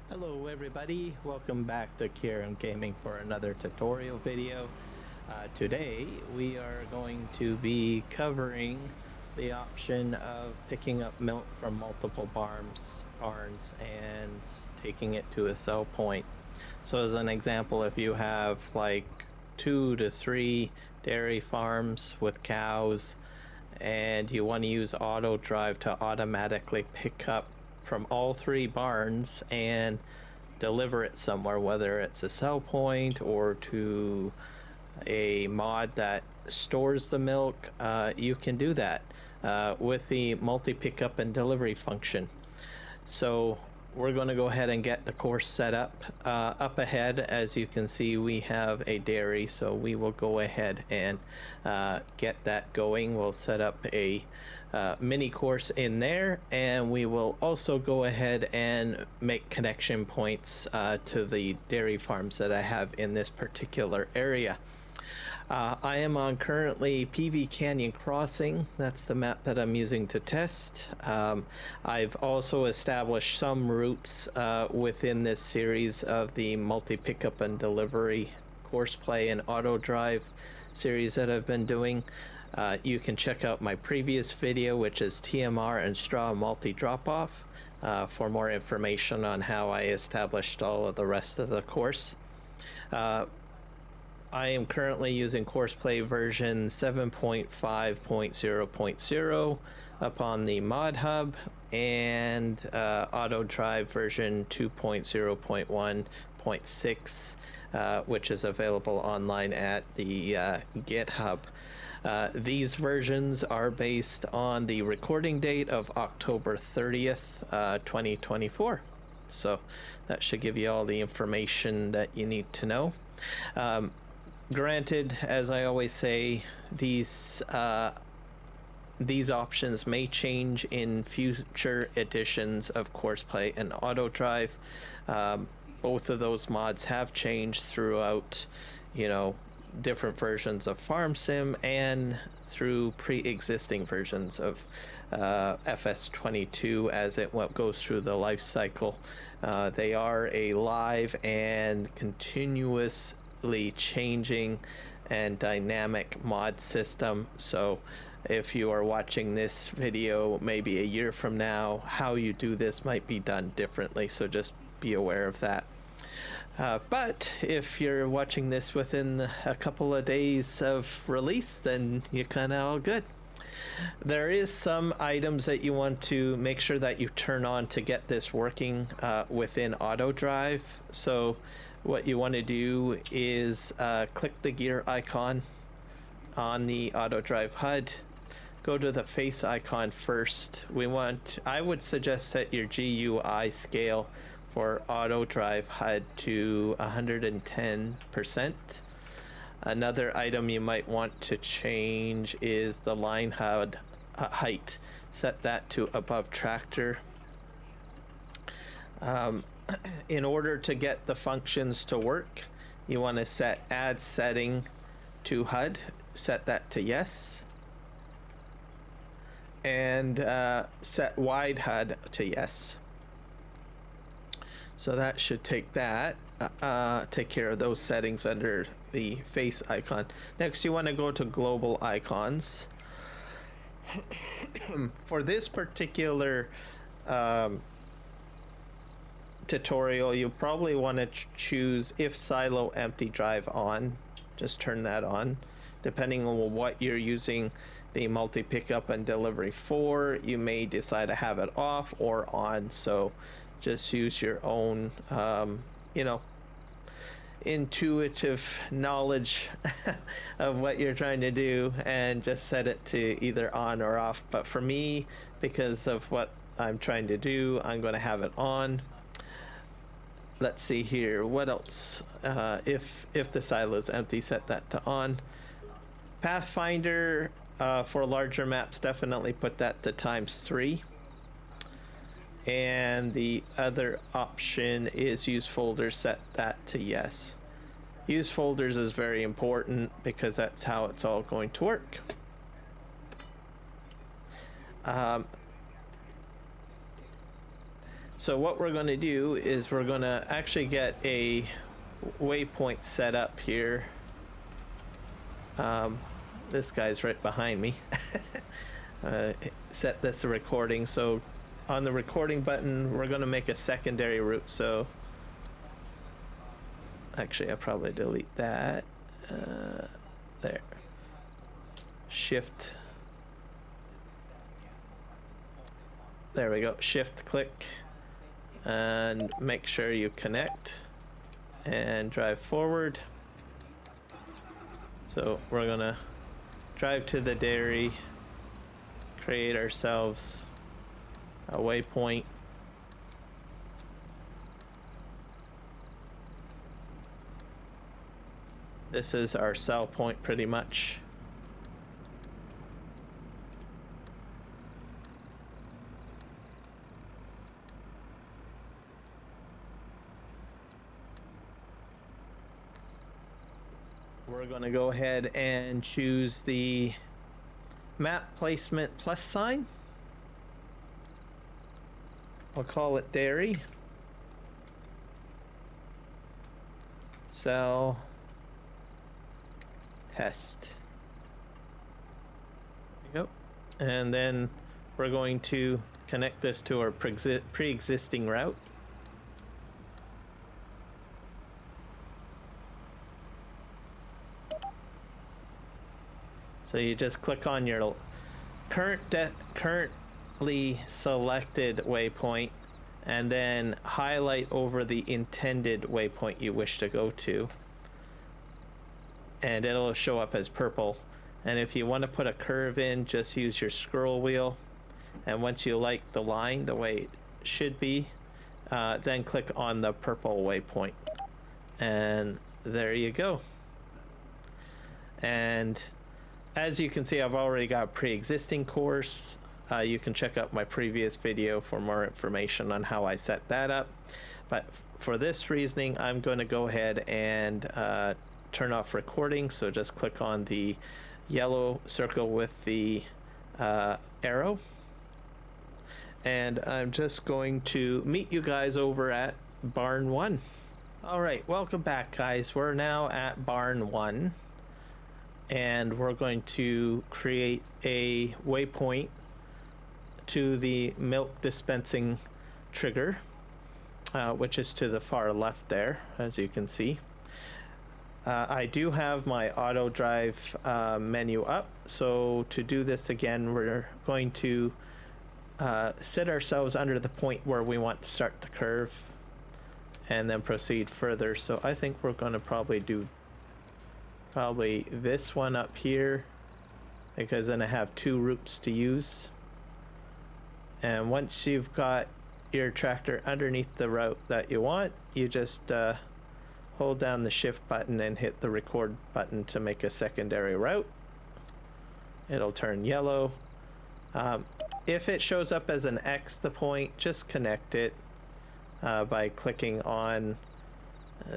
Hello everybody, welcome back to Kiram Gaming for another tutorial video. Today we are going to be covering the option of picking up milk from multiple barns and taking it to a sell point. So as an example, if you have like 2 to 3 dairy farms with cows and you want to use AutoDrive to automatically pick up from all 3 barns and deliver it somewhere, whether it's a sell point or to a mod that stores the milk, you can do that with the multi pickup and delivery function. So we're going to go ahead and get the course set up. Up ahead, as you can see, we have a dairy, so we will go ahead and get that going. We'll set up a mini course in there, and we will also go ahead and make connection points to the dairy farms that I have in this particular area. I am on currently PV Canyon Crossing. That's the map that I'm using to test. I've also established some routes within this series of the multi pickup and delivery course play and auto drive series that I've been doing. You can check out my previous video, which is TMR and straw multi drop off, for more information on how I established all of the rest of the course. I am currently using CoursePlay version 7.5.0.0 upon the mod hub, and AutoDrive version 2.0.1.6, which is available online at the GitHub. These versions are based on the recording date of October 30th, 2024. So that should give you all the information that you need to know. Granted, as I always say, these options may change in future editions of CoursePlay and AutoDrive. Both of those mods have changed throughout, different versions of FarmSim and through pre-existing versions of FS22 as it goes through the life cycle. They are a live and continuously changing and dynamic mod system. So if you are watching this video maybe a year from now, how you do this might be done differently, so just be aware of that. But if you're watching this within a couple of days of release, then you're kind of all good. There is some items that you want to make sure that you turn on to get this working within AutoDrive. So what you want to do is click the gear icon on the AutoDrive HUD. Go to the face icon first. I would suggest set your GUI scale for AutoDrive HUD to 110%. Another item you might want to change is the line HUD height. Set that to above tractor. In order to get the functions to work, you want to set add setting to HUD. Set that to yes. And set wide HUD to yes. So that should take care of those settings under the face icon. Next, you want to go to global icons. For this particular tutorial, you probably want to choose if silo empty drive on. Just turn that on. Depending on what you're using the multi pickup and delivery for, you may decide to have it off or on. So just use your own intuitive knowledge of what you're trying to do and just set it to either on or off. But for me, because of what I'm trying to do, I'm going to have it on. Let's see here, what else? If the silo is empty, set that to on. Pathfinder for larger maps, definitely put that to ×3. And the other option is use folders, set that to yes. Use folders is very important because that's how it's all going to work. So what we're going to do is we're going to actually get a waypoint set up here. This guy's right behind me. Set this to recording. So on the recording button, we're going to make a secondary route. So actually, I'll probably delete that. There. Shift. There we go. Shift click and make sure you connect and drive forward. So we're gonna drive to the dairy, create ourselves a waypoint. This is our sell point pretty much. We're going to go ahead and choose the map placement plus sign. We'll call it dairy. Sell. Test. There you go. And then we're going to connect this to our pre-existing route. So you just click on your currently selected waypoint and then highlight over the intended waypoint you wish to go to. And it'll show up as purple. And if you want to put a curve in, just use your scroll wheel. And once you like the line the way it should be, then click on the purple waypoint. And there you go. And as you can see, I've already got a pre-existing course. You can check out my previous video for more information on how I set that up. But for this reasoning, I'm going to go ahead and turn off recording. So just click on the yellow circle with the arrow. And I'm just going to meet you guys over at Barn 1. All right, welcome back, guys. We're now at Barn 1. And we're going to create a waypoint to the milk dispensing trigger, which is to the far left there, as you can see. I do have my AutoDrive menu up, so to do this again, we're going to sit ourselves under the point where we want to start the curve and then proceed further. So I think we're going to probably do this one up here, because then I have two routes to use. And once you've got your tractor underneath the route that you want, you just hold down the shift button and hit the record button to make a secondary route. It'll turn yellow. If it shows up as an X, the point, just connect it by clicking on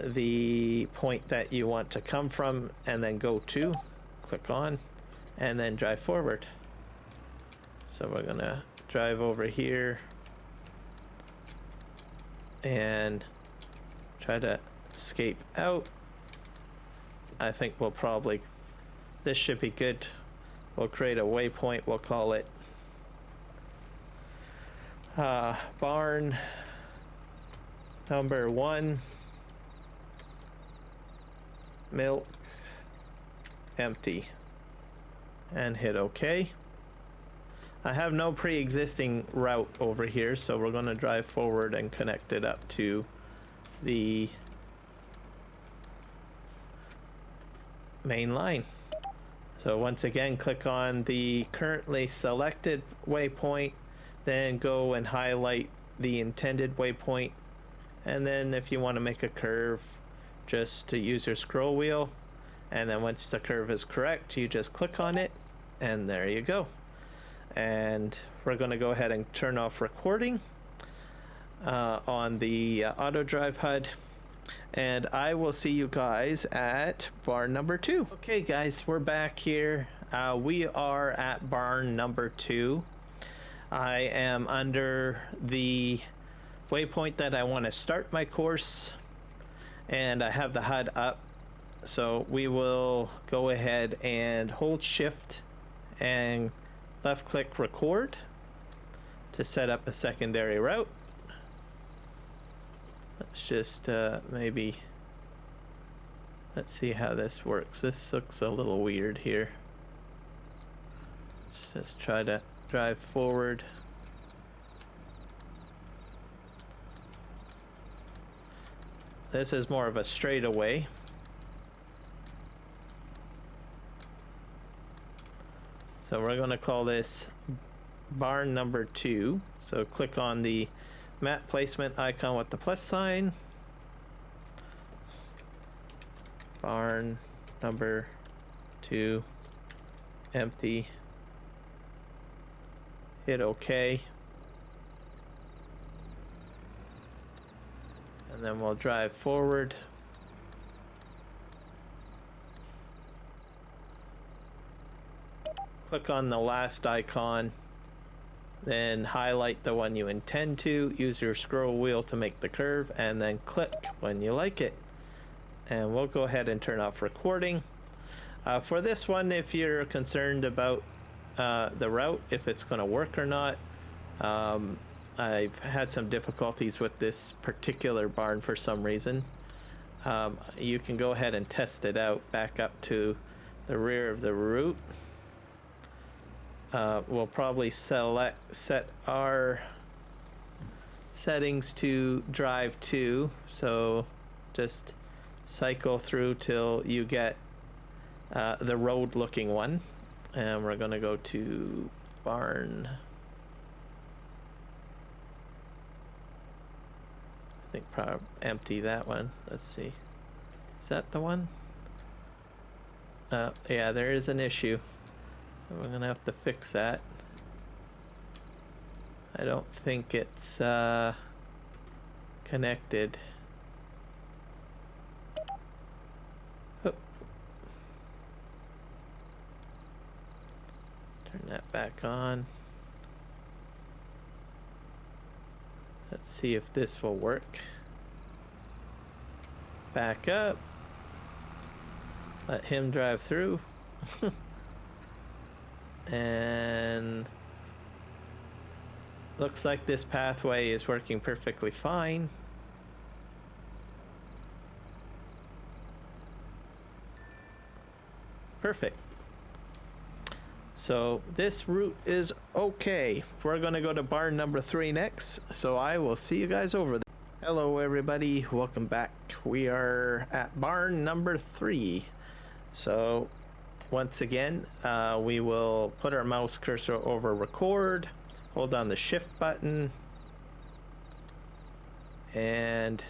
the point that you want to come from and then go to, click on, and then drive forward. So we're gonna drive over here and try to escape out. I think we'll probably, this should be good. We'll create a waypoint. We'll call it Barn number 1. Milk empty, and hit OK. I have no pre-existing route over here, so we're going to drive forward and connect it up to the main line. So once again, click on the currently selected waypoint, then go and highlight the intended waypoint, and then if you want to make a curve, just to use your scroll wheel, and then once the curve is correct, you just click on it, and there you go. And we're going to go ahead and turn off recording on the AutoDrive HUD, and I will see you guys at barn number 2. Okay guys, we're back here. We are at barn number 2. I am under the waypoint that I want to start my course, and I have the HUD up. So we will go ahead and hold shift and left click record to set up a secondary route. Let's just maybe, let's see how this works. This looks a little weird here. Let's just try to drive forward. This is more of a straightaway. So we're going to call this barn number 2. So click on the map placement icon with the plus sign. Barn number 2, empty. Hit OK. And then we'll drive forward. Click on the last icon, then highlight the one you intend to, use your scroll wheel to make the curve, and then click when you like it. And we'll go ahead and turn off recording. For this one, if you're concerned about the route, if it's going to work or not, I've had some difficulties with this particular barn for some reason. You can go ahead and test it out. Back up to the rear of the route. We'll probably set our settings to drive 2, so just cycle through till you get the road looking one, and we're gonna go to barn. I think probably empty that one. Let's see, is that the one? Yeah, there is an issue. So we're gonna have to fix that. I don't think it's connected. Oh. Turn that back on. Let's see if this will work. Back up. Let him drive through. And looks like this pathway is working perfectly fine. Perfect. So this route is okay. We're gonna go to barn number 3 next, so I will see you guys over there. Hello everybody, welcome back. We are at barn number 3. So once again, we will put our mouse cursor over record, hold down the shift button, and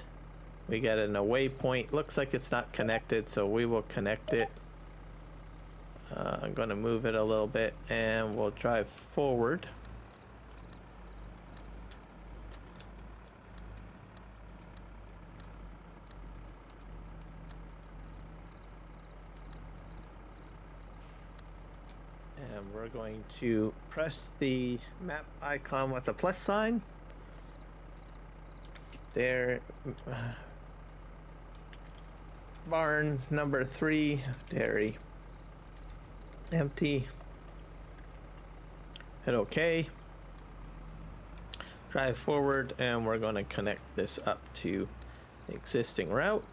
we get an waypoint. Looks like it's not connected, so we will connect it. I'm going to move it a little bit and we'll drive forward. And we're going to press the map icon with the plus sign. There. Barn number 3, dairy. Empty. Hit OK. Drive forward, and we're going to connect this up to the existing route.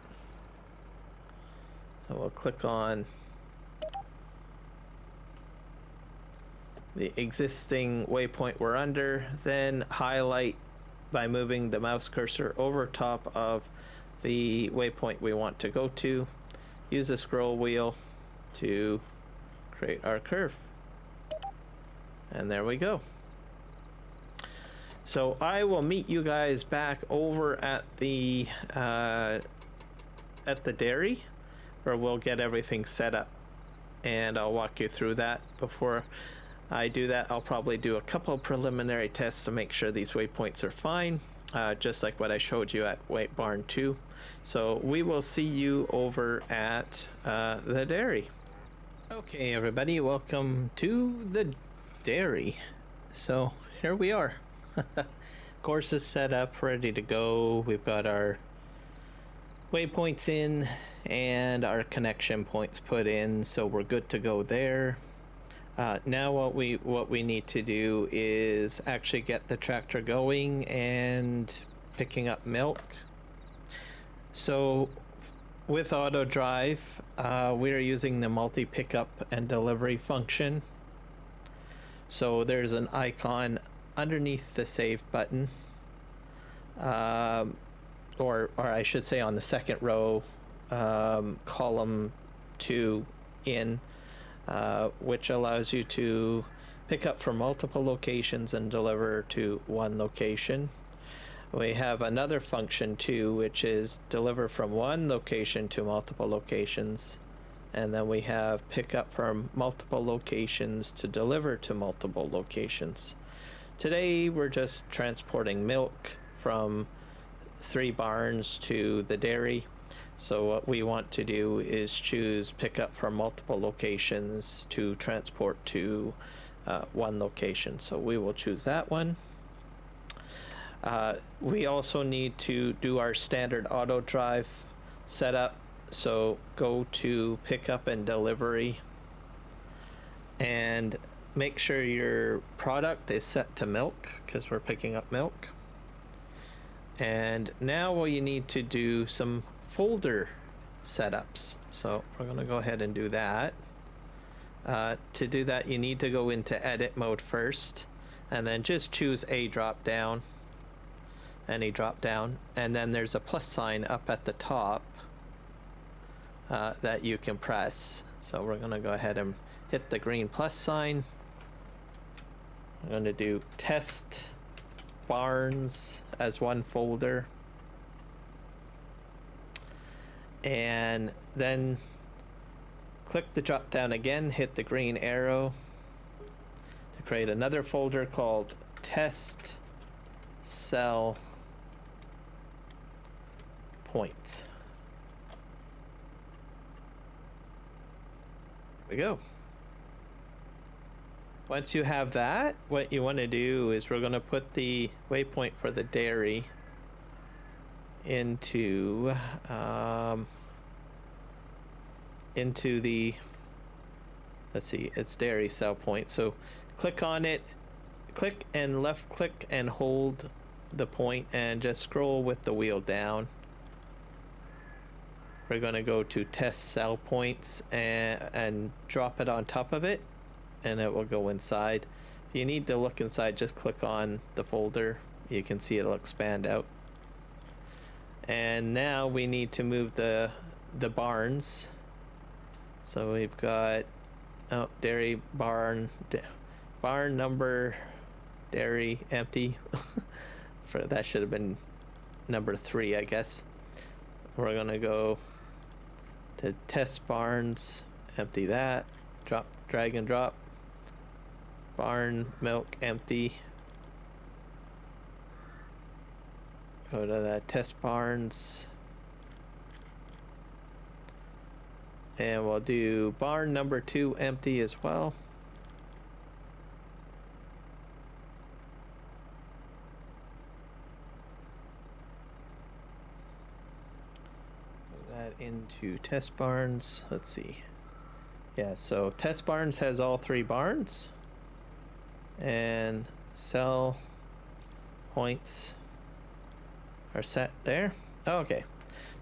So we'll click on the existing waypoint we're under, then highlight by moving the mouse cursor over top of the waypoint we want to go to. Use the scroll wheel to create our curve. And there we go. So I will meet you guys back over at the dairy, where we'll get everything set up, and I'll walk you through that. Before I do that, I'll probably do a couple preliminary tests to make sure these waypoints are fine, just like what I showed you at barn 2. So we will see you over at the dairy. Okay everybody, welcome to the dairy. So here we are. Of course is set up, ready to go. We've got our waypoints in and our connection points put in, so we're good to go there. Now what we need to do is actually get the tractor going and picking up milk. So with AutoDrive, we are using the multi pickup and delivery function. So there's an icon underneath the save button, or I should say on the second row, column 2 in, which allows you to pick up from multiple locations and deliver to one location. We have another function too, which is deliver from one location to multiple locations. And then we have pick up from multiple locations to deliver to multiple locations. Today we're just transporting milk from 3 barns to the dairy. So what we want to do is choose pick up from multiple locations to transport to one location. So we will choose that one. We also need to do our standard AutoDrive setup. So go to pickup and delivery and make sure your product is set to milk because we're picking up milk. And now we need to do some folder setups. So we're going to go ahead and do that. To do that, you need to go into edit mode first and then just choose a drop down, any drop down, and then there's a plus sign up at the top that you can press. So we're going to go ahead and hit the green plus sign. I'm going to do test barns as one folder, and then click the drop down again, hit the green arrow to create another folder called test cell points. There we go. Once you have that, what you want to do is we're going to put the waypoint for the dairy into the, let's see, it's dairy cell point. So click on it, click and left click and hold the point and just scroll with the wheel down. We're going to go to test cell points and drop it on top of it, and it will go inside. If you need to look inside, just click on the folder. You can see it'll expand out. And now we need to move the barns. So we've got dairy barn, barn number dairy empty. For that should have been number 3, I guess. We're gonna go to test barns, empty that, drop, drag and drop, barn milk empty. Go to the test barns, and we'll do barn number 2 empty as well. Into test barns. Let's see. Yeah, so test barns has all 3 barns, and cell points are set there. Okay,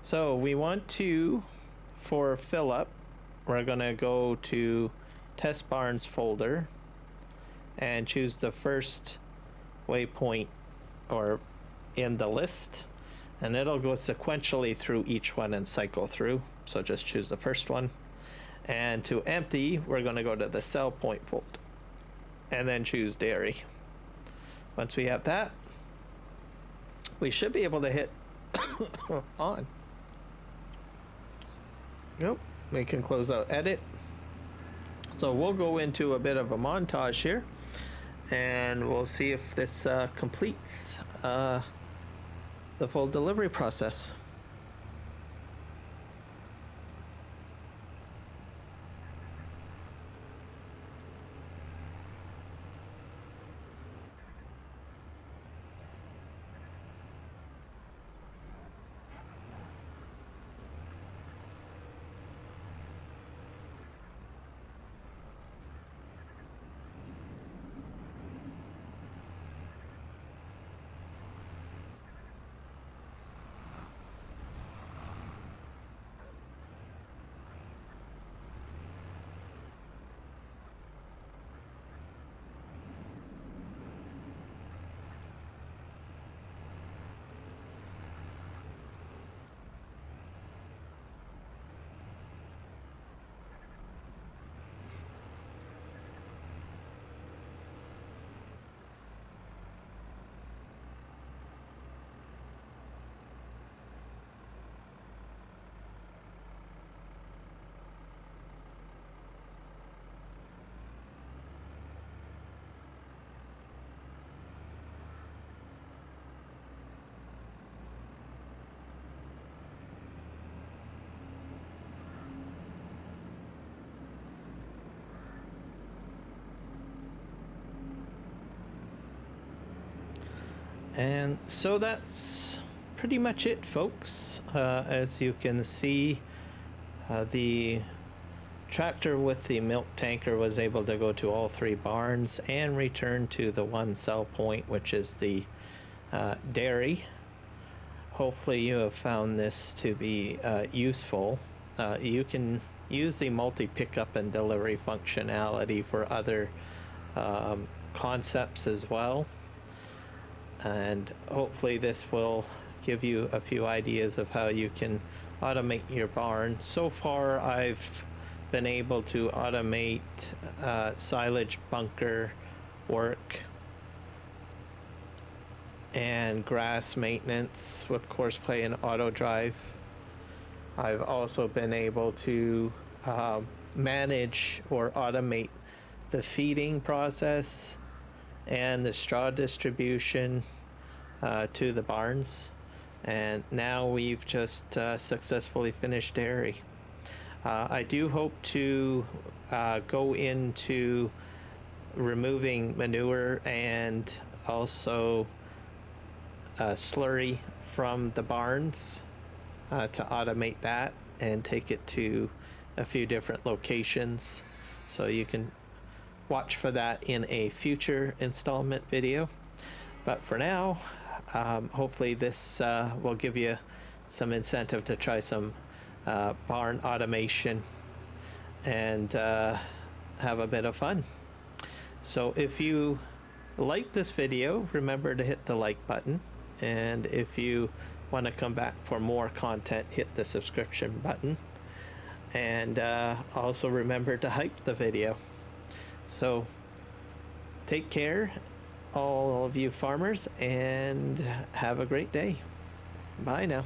so we want to, for fill up, we're gonna go to test barns folder and choose the first waypoint or in the list, and it'll go sequentially through each one and cycle through. So just choose the first one. And to empty, we're going to go to the cell point folder and then choose dairy. Once we have that, we should be able to hit on. Yep, we can close out edit. So we'll go into a bit of a montage here, and we'll see if this completes the full delivery process. And so that's pretty much it, folks. As you can see, the tractor with the milk tanker was able to go to all 3 barns and return to the one sell point, which is the dairy. Hopefully you have found this to be useful. You can use the multi-pickup and delivery functionality for other concepts as well. And hopefully this will give you a few ideas of how you can automate your barn. So far I've been able to automate silage bunker work and grass maintenance with COURSEPLAY and AUTODRIVE. I've also been able to manage or automate the feeding process and the straw distribution to the barns. And now we've just successfully finished dairy. I do hope to go into removing manure and also slurry from the barns to automate that and take it to a few different locations. So you can watch for that in a future installment video. But for now, hopefully this will give you some incentive to try some barn automation and have a bit of fun. So if you like this video, remember to hit the like button, and if you want to come back for more content, hit the subscription button, and also remember to hype the video. So take care, all of you farmers, and have a great day. Bye now.